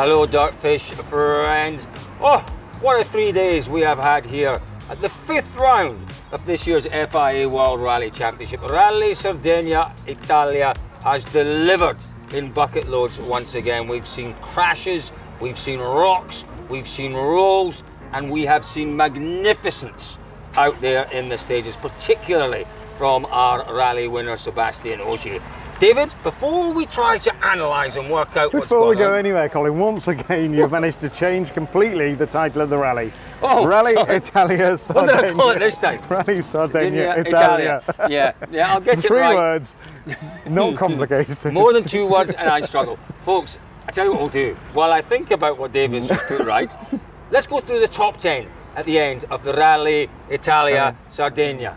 Hello DirtFish friends. Oh, what a 3 days we have had here at the 5th round of this year's FIA World Rally Championship. Rally Sardegna Italia has delivered in bucket loads once again. We've seen crashes, we've seen rocks, we've seen rolls, and we have seen magnificence out there in the stages, particularly from our rally winner Sebastian Ogier. David, before we try to analyse and work out what's going on... Before we go anywhere, Colin, once again you've managed to change completely the title of the rally. Oh, Rally sorry. Italia Sardegna. What did I call it this time? Rally Sardegna Italia. Yeah, I'll get it Three right. words, not complicated. More than 2 words and I struggle. Folks, I tell you what we'll do. While I think about what David's just put right, let's go through the top 10 at the end of the Rally Italia Sardegna.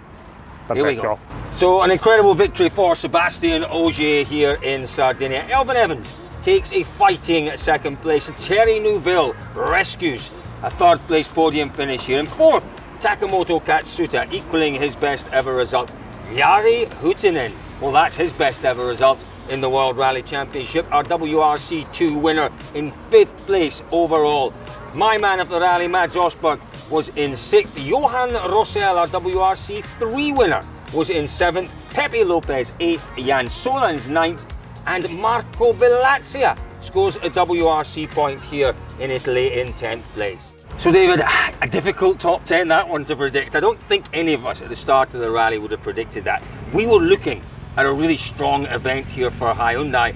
Here we go. So an incredible victory for Sebastian Ogier here in Sardinia. Elvin Evans takes a fighting second place, and Thierry Neuville rescues a third place podium finish here. In fourth, Takamoto Katsuta equaling his best ever result. Jari Huhtinen, well, that's his best ever result in the World Rally Championship. Our WRC 2 winner in 5th place overall. My man of the rally, Mads Osberg, was in 6th. Johan Rossell, our WRC 3 winner, was in 7th. Pepe Lopez 8th, Jan Solans 9th, and Marco Bellazia scores a WRC point here in Italy in 10th place. So David, a difficult top 10, that one to predict. I don't think any of us at the start of the rally would have predicted that. We were looking at a really strong event here for Hyundai.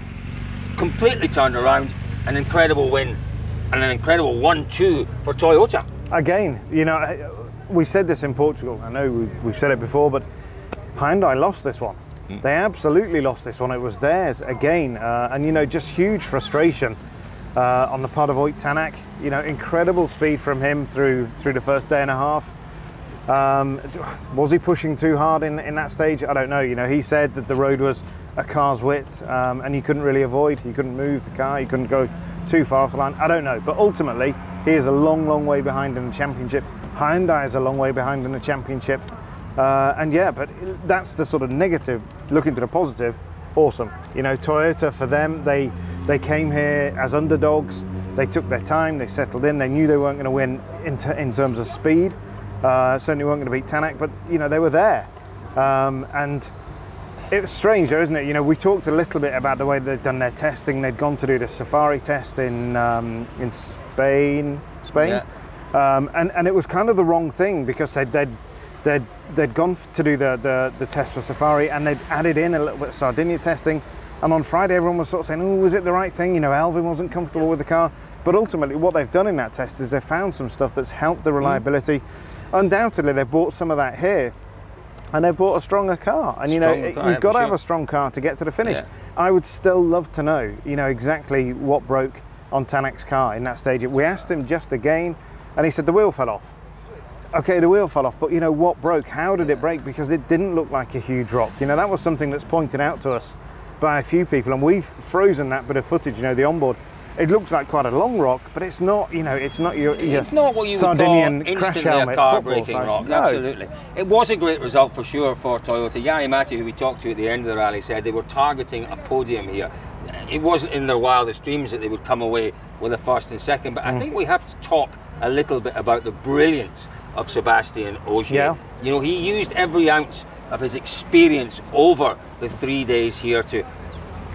Completely turned around, an incredible win, and an incredible 1-2 for Toyota. Again, you know, we said this in Portugal. I know we've said it before, but Hyundai lost this one. They absolutely lost this one. It was theirs again, and you know, just huge frustration on the part of Ott Tanak. You know, incredible speed from him through the first day and a half. Was he pushing too hard in that stage? I don't know. You know, he said that the road was a car's width, and you couldn't really avoid. You couldn't move the car. You couldn't go too far off the line. I don't know, but ultimately he is a long way behind in the championship. Hyundai is a long way behind in the championship. And yeah, but that's the sort of negative. Looking to the positive, awesome. You know, Toyota, for them, they came here as underdogs. They took their time, they settled in. They knew they weren't going to win in terms of speed. Certainly weren't going to beat Tanak, but you know, they were there. And it was strange though, isn't it? You know, we talked a little bit about the way they'd done their testing. They'd gone to do the safari test in Spain, Yeah. and it was kind of the wrong thing, because they'd gone to do the test for safari, and they'd added in a little bit of Sardinia testing. And on Friday, everyone was sort of saying, "Oh, was it the right thing?" You know, Elvin wasn't comfortable with the car. But ultimately, what they've done in that test is they've found some stuff that's helped the reliability. Undoubtedly, they've bought some of that here, and they've bought a stronger car. And you know, you've got to have a strong car to get to the finish. Yeah. I would still love to know, you know, exactly what broke on Tanak's car in that stage. We asked him just again, and he said the wheel fell off. Okay, the wheel fell off, but you know, what broke? How did it break? Because it didn't look like a huge rock. You know, that was something that's pointed out to us by a few people, and we've frozen that bit of footage, you know, the onboard. It looks like quite a long rock, but it's not, you know, it's not your it's not what you Sardinian would call crash instantly helmet a car football breaking size. rock. No. Absolutely. It was a great result for sure for Toyota. Jari Matti, who we talked to at the end of the rally, said they were targeting a podium here. It wasn't in their wildest dreams that they would come away with a first and second, but I think we have to talk a little bit about the brilliance of Sebastian Ogier. Yeah. You know, he used every ounce of his experience over the 3 days here to,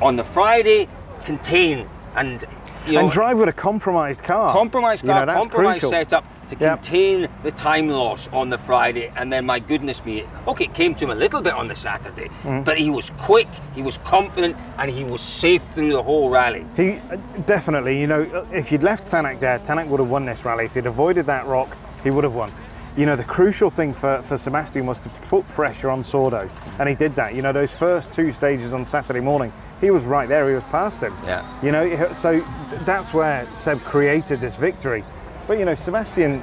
on the Friday, contain and, you know, and drive with a compromised car. Compromised car, you know, that's compromised crucial. setup to contain the time loss on the Friday, and then, my goodness me, okay, it came to him a little bit on the Saturday, but he was quick, he was confident, and he was safe through the whole rally. He definitely, you know, if you'd left Tanak there, Tanak would have won this rally. If he'd avoided that rock, he would have won. You know, the crucial thing for Sebastian was to put pressure on Sordo, and he did that. You know, those first 2 stages on Saturday morning, he was right there, he was past him. Yeah. You know, so that's where Seb created this victory. But you know, Sebastian,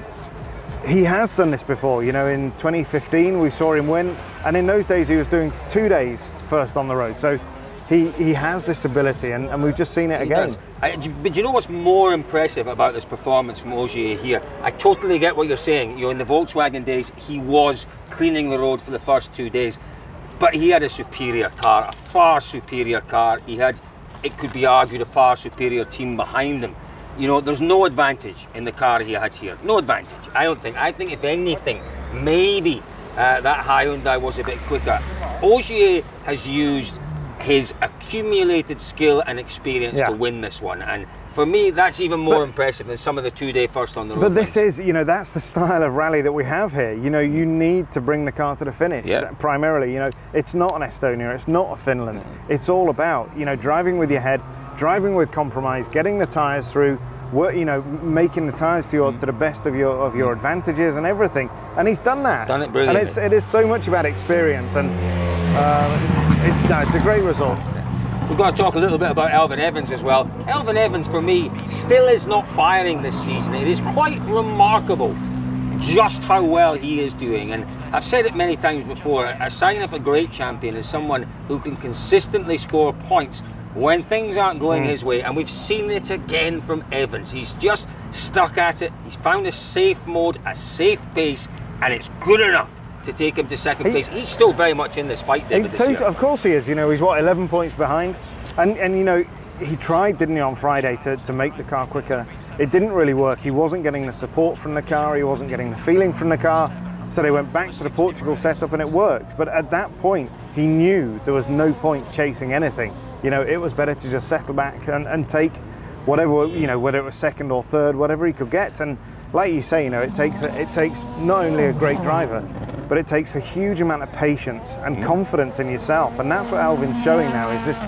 he has done this before. You know, in 2015 we saw him win, and in those days he was doing 2 days first on the road. So he has this ability, and we've just seen it again. But you know what's more impressive about this performance from Ogier here? I totally get what you're saying. You know, in the Volkswagen days, he was cleaning the road for the first 2 days, but he had a superior car, a far superior car. He had, it could be argued, a far superior team behind him. you know, there's no advantage in the car he had here. No advantage, I don't think. I think if anything, maybe that Hyundai was a bit quicker. Ogier has used his accumulated skill and experience to win this one, and for me that's even more impressive than some of the two-day first on the road. But this is, you know, that's the style of rally that we have here. You know, you need to bring the car to the finish primarily. You know, it's not an Estonia, it's not a Finland. It's all about, you know, driving with your head, driving with compromise, getting the tyres through, you know, making the tyres to the best of your advantages and everything. And he's done that. Done it brilliantly. And it is so much about experience, and it's a great result. We've got to talk a little bit about Elfyn Evans as well. Elfyn Evans, for me, still is not firing this season. It is quite remarkable just how well he is doing. And I've said it many times before, a sign of a great champion is someone who can consistently score points when things aren't going his way. And we've seen it again from Evans. He's just stuck at it. He's found a safe mode, a safe pace, and it's good enough to take him to second place. He's still very much in this fight, David, this year. Of course he is. You know, he's what, 11 points behind, and you know, he tried, didn't he, on Friday to make the car quicker. It didn't really work. He wasn't getting the support from the car, he wasn't getting the feeling from the car, so they went back to the Portugal setup and it worked. But at that point he knew there was no point chasing anything. You know, it was better to just settle back and take whatever, you know, whether it was second or third, whatever he could get. And like you say, you know, it takes not only a great driver, but it takes a huge amount of patience and confidence in yourself. And that's what Elfyn's showing now, is this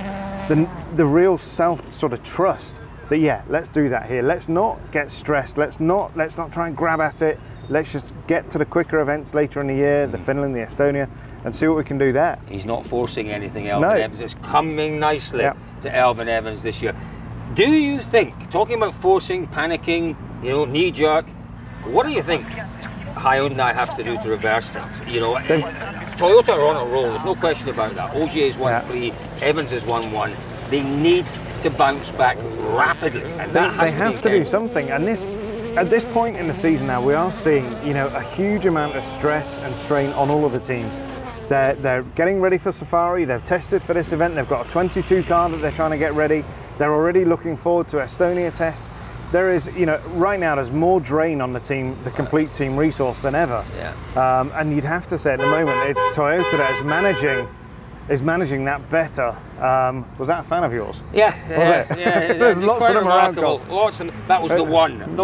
the real self sort of trust that, yeah, let's do that here. Let's not get stressed. Let's not try and grab at it. Let's just get to the quicker events later in the year, the Finland, the Estonia, and see what we can do there. He's not forcing anything, Elfyn Evans. It's coming nicely to Elfyn Evans this year. Do you think, talking about forcing, panicking, you know, knee jerk, what do you think Hyundai have to do to reverse things? You know, Toyota are on a roll, there's no question about that. Ogier's won 3, Evans has won 1. They need to bounce back rapidly, and that they have to do something. And at this point in the season now, we are seeing, you know, a huge amount of stress and strain on all of the teams. They're getting ready for Safari. They've tested for this event. They've got a 22 car that they're trying to get ready. They're already looking forward to Estonia test. There is, you know, right now there's more drain on the team, the complete team resource, than ever. And you'd have to say at the moment it's Toyota that is managing that better. Was that a fan of yours? Yeah, was it? Yeah. There's lots of them around. Lots of them. That was the one.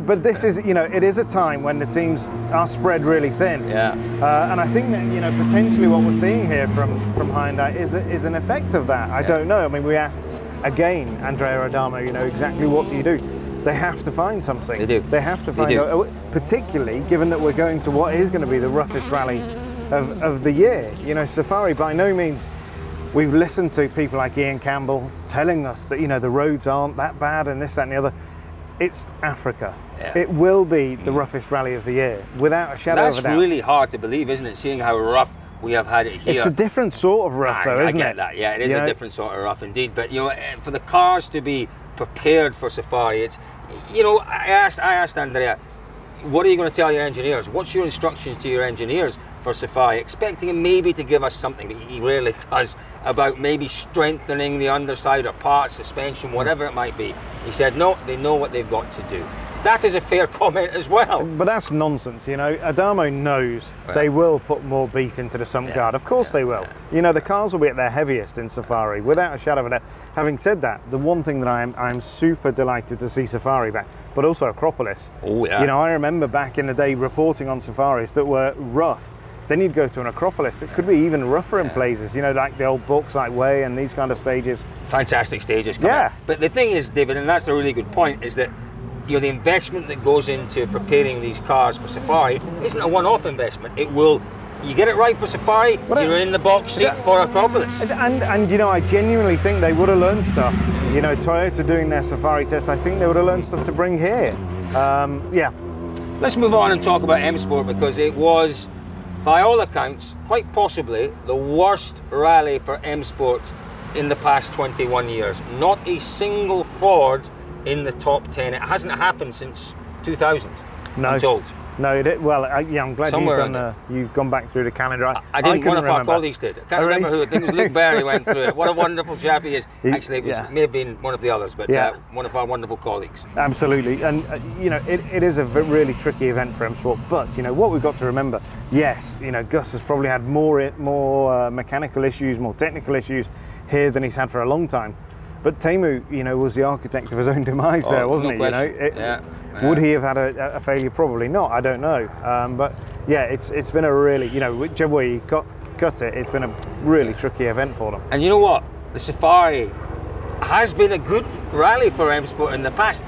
But this is, you know, it is a time when the teams are spread really thin. And I think that, you know, potentially what we're seeing here from Hyundai is an effect of that. I don't know. I mean, we asked again Andrea Adamo, you know, exactly what do you do? They have to find something. They do. They have to find, particularly given that we're going to what is going to be the roughest rally of the year. You know, Safari, by no means, we've listened to people like Ian Campbell telling us that, you know, the roads aren't that bad and this, that and the other. It's Africa. It will be the roughest rally of the year, without a shadow of a doubt. That's really hard to believe, isn't it, seeing how rough we have had it here. It's a different sort of rough, though, isn't it? I get that, yeah, it is a different sort of rough indeed. But, you know, for the cars to be prepared for Safari, it's, you know, I asked Andrea, what are you going to tell your engineers? What's your instructions to your engineers for Safari? Expecting him maybe to give us something, but he rarely does, about maybe strengthening the underside or parts, suspension, whatever it might be. He said, no, they know what they've got to do. That is a fair comment as well. But that's nonsense, you know. Adamo knows they will put more beef into the sump guard. Of course they will. You know, the cars will be at their heaviest in Safari, without a shadow of a doubt. Having said that, the one thing that I'm super delighted to see Safari back, but also Acropolis. Oh yeah. You know, I remember back in the day reporting on Safaris that were rough. Then you'd go to an Acropolis that could be even rougher in places, you know, like the old Bauxite Way and these kind of stages. Fantastic stages coming up. But the thing is, David, and that's a really good point, is that, you know, the investment that goes into preparing these cars for Safari isn't a one-off investment. It will, you get it right for Safari, you're in the box seat for Acropolis. And you know, I genuinely think they would have learned stuff. You know, Toyota doing their Safari test, I think they would have learned stuff to bring here. Let's move on and talk about M Sport, because it was, by all accounts, quite possibly the worst rally for M Sport in the past 21 years. Not a single Ford in the top 10. It hasn't happened since 2000, I'm told. No, well, yeah, I'm glad you've gone back through the calendar. I didn't. One of our remember. colleagues did. I can't remember who. I think it was Luke Berry went through it. What a wonderful chap he is. Actually, it may have been one of the others, but one of our wonderful colleagues. Absolutely, and you know, it is a really tricky event for M Sport. But you know what we've got to remember. Yes, you know, Gus has probably had more mechanical issues, more technical issues here than he's had for a long time. But Teemu, you know, was the architect of his own demise there, wasn't he? Question. You know, would he have had a failure? Probably not. I don't know. But yeah, it's been a really, you know, whichever way you cut it, it's been a really tricky event for them. And you know what? The Safari has been a good rally for M Sport in the past.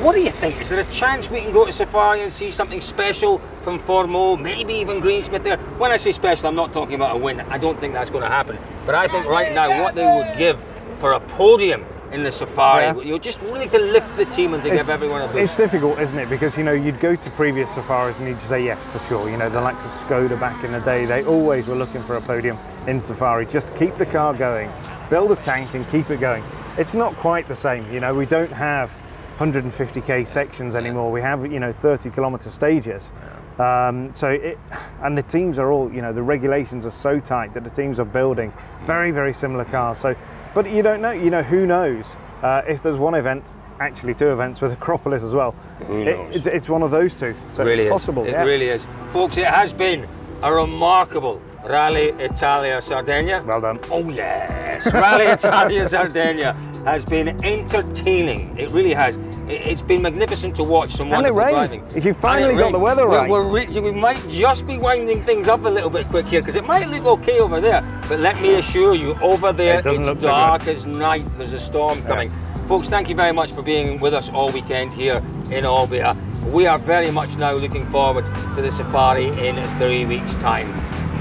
What do you think? Is there a chance we can go to Safari and see something special from Formeau, maybe even Greensmith there? When I say special, I'm not talking about a win. I don't think that's going to happen. But I think right now, what they would give for a podium in the Safari, you're just really to lift the team and to give everyone a boost. It's difficult, isn't it? Because, you know, you'd go to previous Safaris and you'd say yes, for sure. You know, the likes of Skoda back in the day, they always were looking for a podium in Safari. Just keep the car going, build a tank and keep it going. It's not quite the same. You know, we don't have 150k sections anymore. We have, you know, 30-kilometer stages. And the teams are all, you know, the regulations are so tight that the teams are building very, very similar cars. So, but you don't know, you know, who knows if there's one event, actually two events with Acropolis as well. Who knows? It's one of those two. So it really it's possible. It really is. Folks, it has been a remarkable Rally Italia Sardegna. Well done. Oh yes, Rally Italia Sardegna has been entertaining. It really has. It's been magnificent to watch. Some wonderful driving. You finally got the weather right. We might just be winding things up a little bit quick here because it might look okay over there, but let me assure you, over there it's dark as night. There's a storm coming. Folks, thank you very much for being with us all weekend here in Olbia. We are very much now looking forward to the Safari in 3 weeks' time.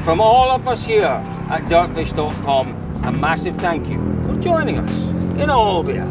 From all of us here at DirtFish.com, a massive thank you for joining us in Olbia.